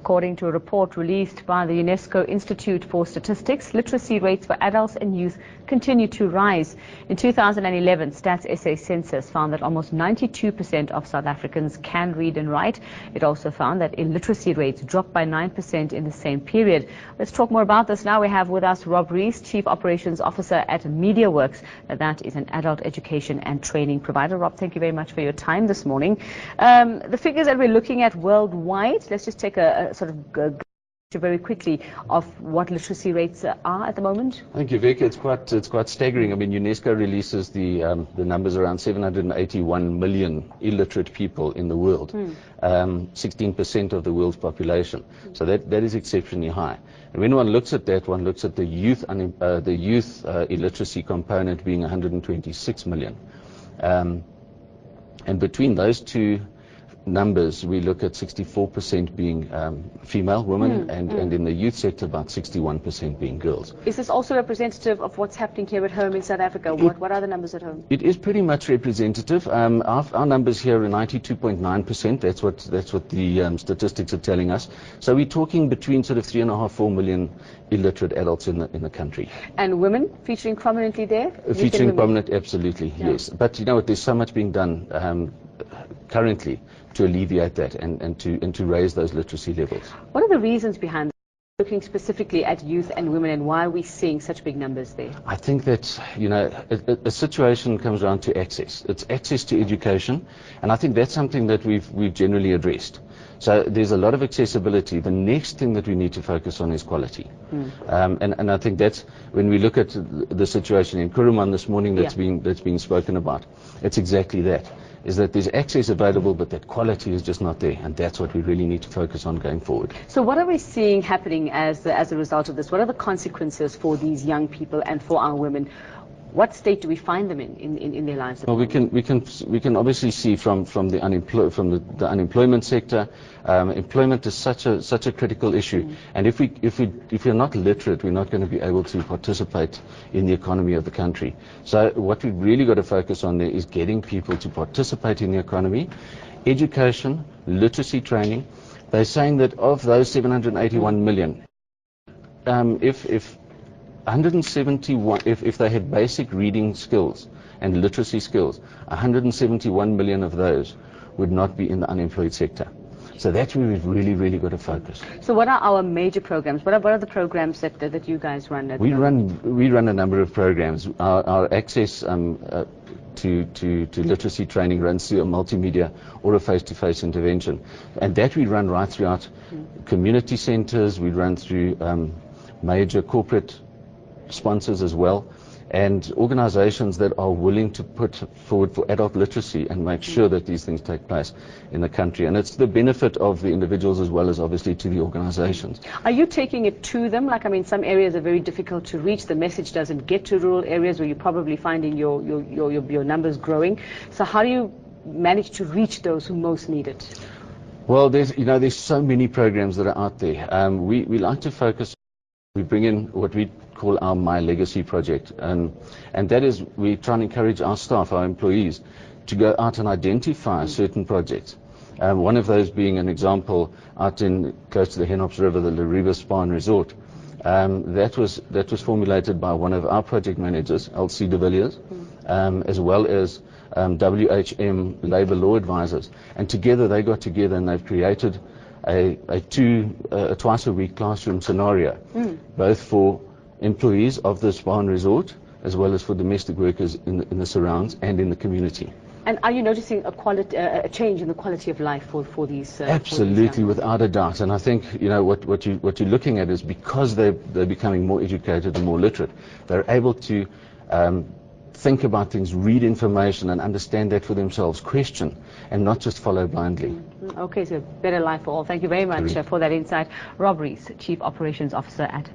According to a report released by the UNESCO Institute for Statistics, literacy rates for adults and youth continue to rise. In 2011, Stats SA census found that almost 92% of South Africans can read and write. It also found that illiteracy rates dropped by 9% in the same period. Let's talk more about this now. We have with us Rees, Chief Operations Officer at MediaWorks. That is an adult education and training provider. Rob, thank you very much for your time this morning. The figures that we're looking at worldwide, let's just take a sort of very quickly of what literacy rates are at the moment. Thank you, Vic. It's quite staggering. I mean, UNESCO releases the numbers around 781 million illiterate people in the world, 16% of the world's population. So that is exceptionally high. And when one looks at that, one looks at the youth illiteracy component being 126 million. And between those two numbers, we look at 64% being female women, and in the youth sector about 61% being girls. Is this also representative of what's happening here at home in South Africa? What are the numbers at home? It is pretty much representative. Our numbers here are 92.9%. That's what the statistics are telling us. So we're talking between sort of 3.5–4 million illiterate adults in the country. And women featuring prominently there? Featuring prominent, absolutely, yes. But you know what? There's so much being done currently to alleviate that and to raise those literacy levels. What are the reasons behind looking specifically at youth and women, and why are we seeing such big numbers there? I think that, you know, a situation comes down to access. It's access to education, and I think that's something that we've generally addressed. So there's a lot of accessibility. The next thing that we need to focus on is quality. And I think that's when we look at the situation in Kuruman this morning that's being spoken about. It's exactly that. Is that there's access available, but that quality is just not there, and that's what we really need to focus on going forward. So what are we seeing happening as a result of this? What are the consequences for these young people and for our women? What state do we find them in their lives? Well, we can obviously see from the unemployment sector. Employment is such a critical issue, and if we're not literate, we're not going to be able to participate in the economy of the country. So what we've really got to focus on there is getting people to participate in the economy, education, literacy training. They're saying that of those 781 million, if 171, if they had basic reading skills and literacy skills, 171 million of those would not be in the unemployed sector. So that's where we've really got to focus. So what are our major programs? What are the programs that you guys run? We run a number of programs. Our access to literacy training runs through a multimedia or a face-to-face intervention, and that we run right throughout community centres. We run through major corporate sponsors as well, and organizations that are willing to put forward for adult literacy and make sure that these things take place in the country. And it's the benefit of the individuals as well as obviously to the organizations. Are you taking it to them? Like, I mean, some areas are very difficult to reach. The message doesn't get to rural areas where you're probably finding your numbers growing. So how do you manage to reach those who most need it? Well, there's so many programs that are out there. We like to focus. We bring in what we call our My Legacy project, and that is we try and encourage our staff, our employees, to go out and identify certain projects. One of those being an example out close to the Henops River, the Lariba Spa and Resort. That was formulated by one of our project managers, Elsie de Villiers, as well as WHM Labour Law Advisors, and together they got together and they've created a twice a week classroom scenario, both for employees of the spa and resort as well as for domestic workers in the surrounds and in the community. And are you noticing a change in the quality of life for these? Absolutely, without a doubt. And I think what you're looking at is because they're becoming more educated and more literate, they're able to think about things, read information and understand that for themselves, question and not just follow blindly. Okay, so better life for all. Thank you very much for that insight. Rees, Chief Operations Officer at